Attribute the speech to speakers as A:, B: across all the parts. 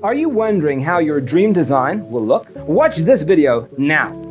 A: Are you wondering how your dream design will look? Watch this video now.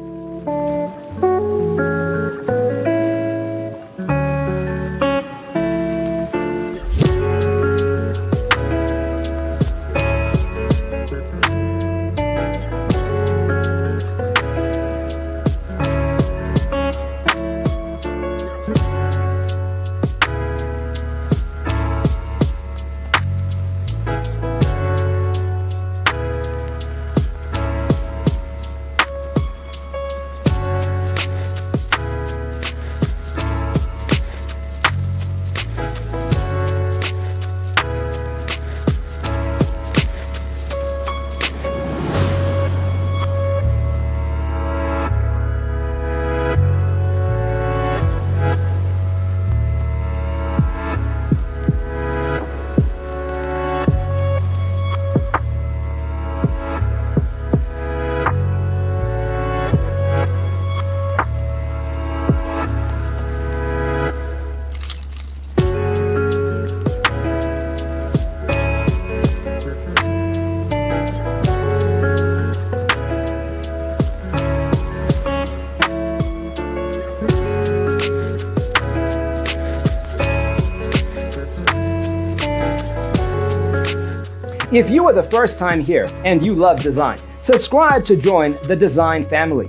A: If you are the first time here and you love design, subscribe to join the design family.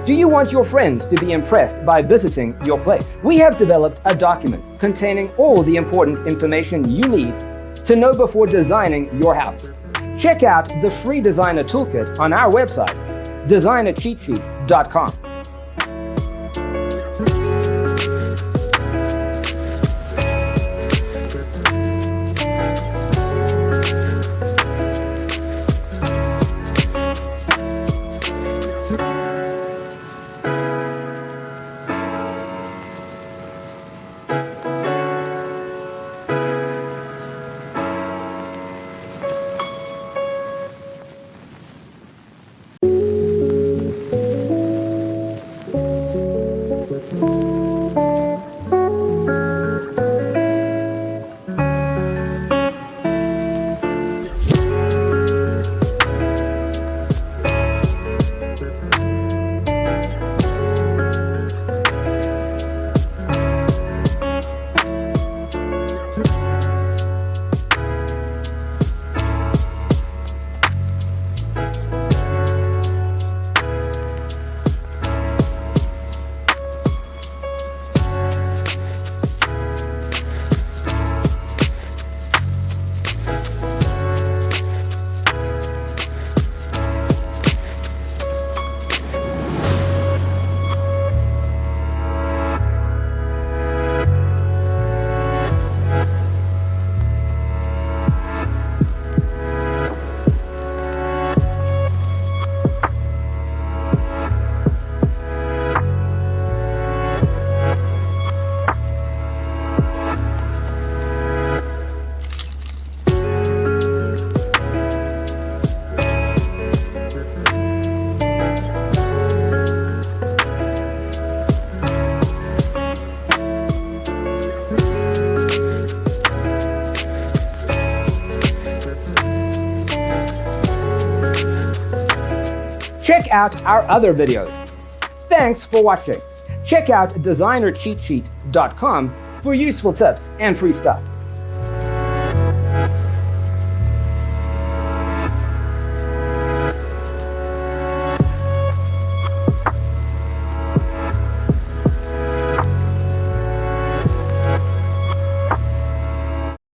A: Do you want your friends to be impressed by visiting your place? We have developed a document containing all the important information you need to know before designing your house. Check out the free designer toolkit on our website, designercheatsheet.com. check out our other videos. Thanks for watching. Check out designercheatsheet.com for useful tips and free stuff.